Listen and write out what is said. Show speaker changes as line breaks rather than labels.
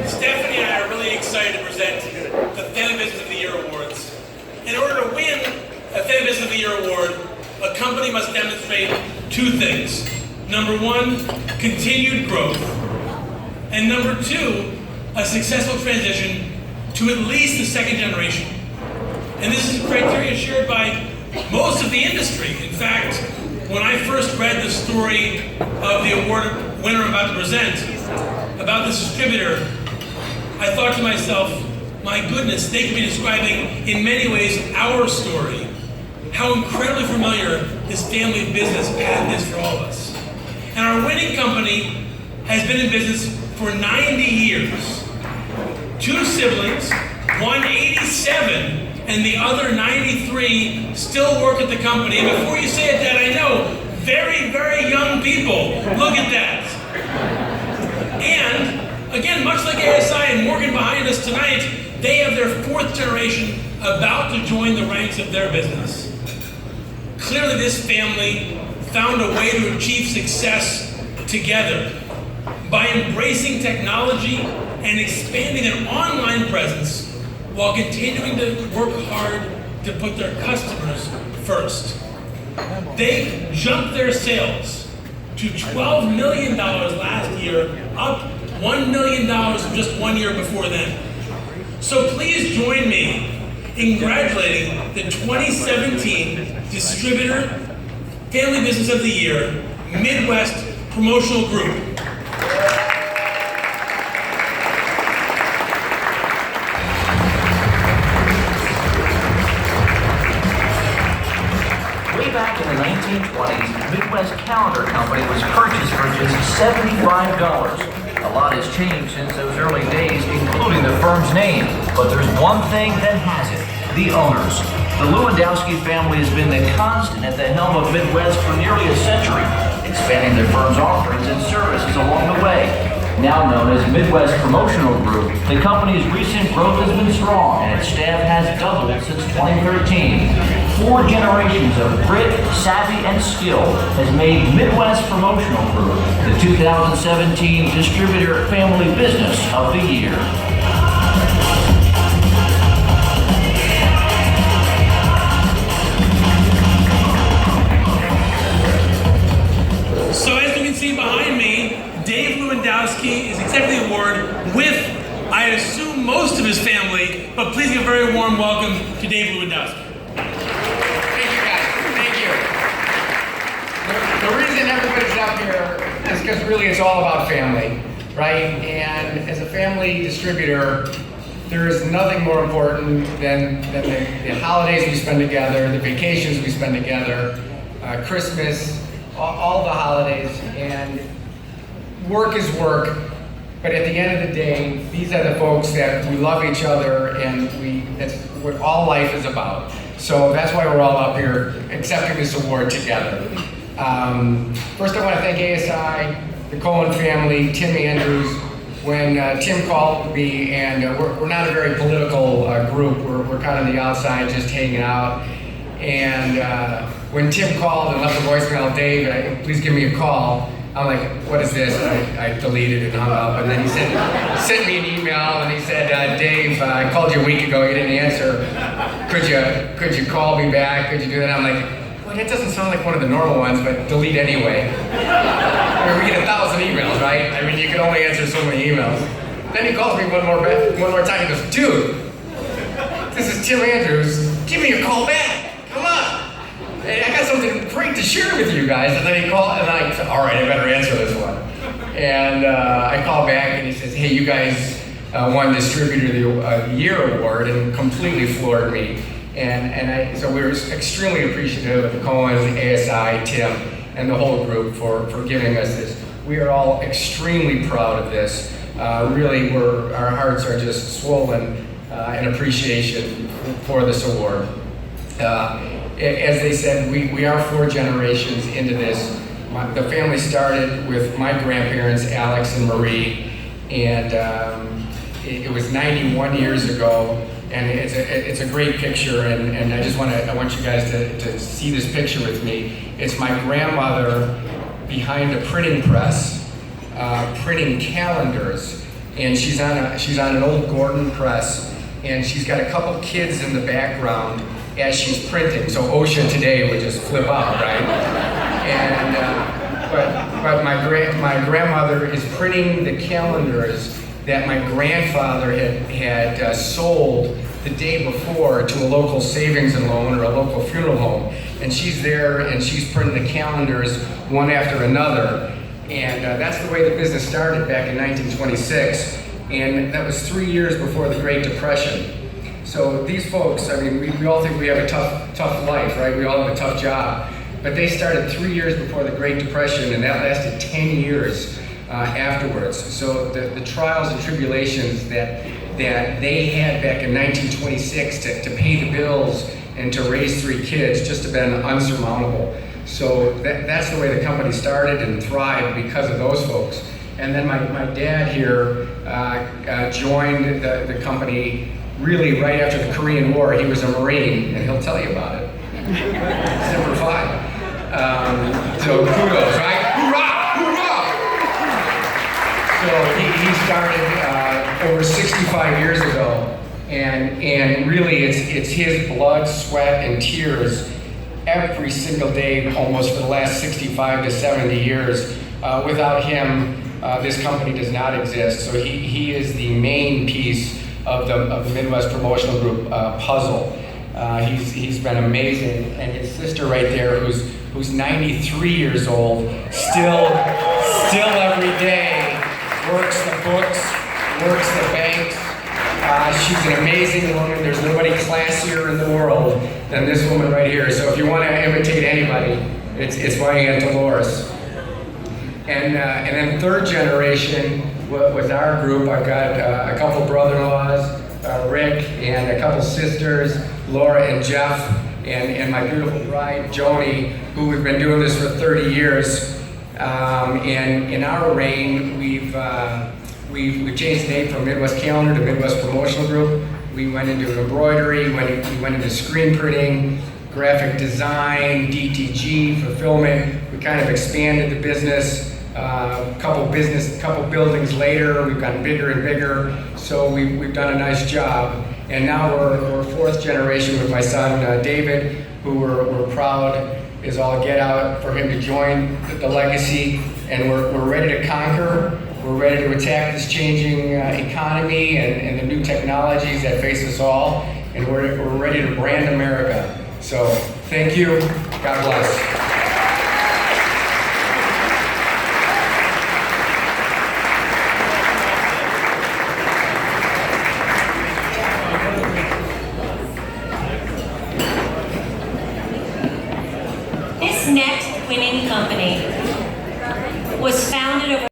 Stephanie and I are really excited to present the Family Business of the Year Awards. In order to win a Family Business of the Year Award, a company must demonstrate two things. Number one, continued growth. And number two, a successful transition to at least the second generation. And this is a criteria shared by most of the industry. In fact, when I first read the story of the award winner I'm about to present, about this distributor, I thought to myself, my goodness, they could be describing in many ways our story. How incredibly familiar this family business path is for all of us. And our winning company has been in business for 90 years. Two siblings, one 87, and the other 93 still work at the company. And before you say it, Dad, I know, very, very young people. Look at that. And again, much like ASI and Morgan behind us tonight, they have their fourth generation about to join the ranks of their business. Clearly this family found a way to achieve success together by embracing technology and expanding their online presence while continuing to work hard to put their customers first. They jumped their sales to $12 million last year, up $1 million from just 1 year before then. So please join me in congratulating the 2017 Distributor Family Business of the Year, Midwest Promotional Group.
Back in the 1920s, Midwest Calendar Company was purchased for just $75. A lot has changed since those early days, including the firm's name. But there's one thing that hasn't: the owners. The Lewandowski family has been the constant at the helm of Midwest for nearly a century, expanding their firm's offerings and services along the way. Now known as Midwest Promotional Group, the company's recent growth has been strong and its staff has doubled since 2013. 4 generations of grit, savvy, and skill has made Midwest Promotional Group the 2017 Distributor Family Business of the Year.
So as you can see behind me, Dave Lewandowski is accepting the award with, I assume, most of his family, but please give a very warm welcome to Dave Lewandowski.
Thank you, guys. Thank you. The reason everybody's up here is because really it's all about family, right? And as a family distributor, there is nothing more important than the holidays we spend together, the vacations we spend together, Christmas, all the holidays, and work is work, but at the end of the day, these are the folks that we love each other, and that's what all life is about. So that's why we're all up here accepting this award together. First I want to thank ASI, the Cohen family, Tim Andrews. When Tim called me, and we're not a very political group, we're kind of on the outside just hanging out. And when Tim called and left a voicemail, Dave, please give me a call. I'm like, what is this? And I deleted it and hung up. And then he sent me an email, and he said, Dave, I called you a week ago, you didn't answer. Could you call me back? Could you do that? I'm like, well, that doesn't sound like one of the normal ones, but delete anyway. I mean, we get 1,000 emails, right? I mean, you can only answer so many emails. Then he calls me one more time. He goes, dude, this is Tim Andrews. Give me a call back. Come on. Hey, I got something great to share with you guys. And then he called, and I said, all right, I better answer this one. And I called back, and he says, hey, you guys won Distributor of the Year Award, and completely floored me. So we were extremely appreciative of the Cohen, ASI, Tim, and the whole group for giving us this. We are all extremely proud of this. Really, our hearts are just swollen in appreciation for this award. As they said, we are 4 generations into this. The family started with my grandparents, Alex and Marie, and it was 91 years ago, and it's a great picture, and I want you guys to see this picture with me. It's my grandmother behind a printing press, printing calendars, and she's on an old Gordon press, and she's got a couple kids in the background as she's printing. So OSHA today would just flip out, right? And but my grandmother is printing the calendars that my grandfather had sold the day before to a local savings and loan or a local funeral home, and she's there and she's printing the calendars one after another. And that's the way the business started back in 1926, and that was 3 years before the Great Depression. So these folks, I mean, we all think we have a tough life, right? We all have a tough job, but they started 3 years before the Great Depression, and that lasted 10 years afterwards. So the trials and tribulations that they had back in 1926 to pay the bills and to raise 3 kids just have been unsurmountable. So that's the way the company started and thrived because of those folks. And then my dad here joined the company really right after the Korean War. He was a Marine, and he'll tell you about it. Semper Fi. So kudos, right? Hoorah! Hoorah! So he started over 65 years ago, and really it's his blood, sweat, and tears every single day, almost for the last 65 to 70 years. Without him, this company does not exist. So he is the main piece of the Midwest Promotional Group puzzle. He's been amazing, and his sister right there, who's 93 years old, still every day works the books, works the banks. She's an amazing woman. There's nobody classier in the world than this woman right here. So if you want to imitate anybody, it's my Aunt Dolores. And then third generation was our group. I've got a couple brother-in-laws, Rick, and a couple sisters, Laura and Jeff, and my beautiful bride, Joni, who we've been doing this for 30 years. And in our reign, we've changed the name from Midwest Calendar to Midwest Promotional Group. We went into embroidery, we went into screen printing, graphic design, DTG, fulfillment. We kind of expanded the business. Couple buildings later, we've gotten bigger and bigger. So we've done a nice job. And now we're fourth generation with my son David, who we're proud is all get out for him to join the legacy. And we're ready to conquer. We're ready to attack this changing economy and the new technologies that face us all. And we're ready to brand America. So thank you. God bless.
This next winning company was founded over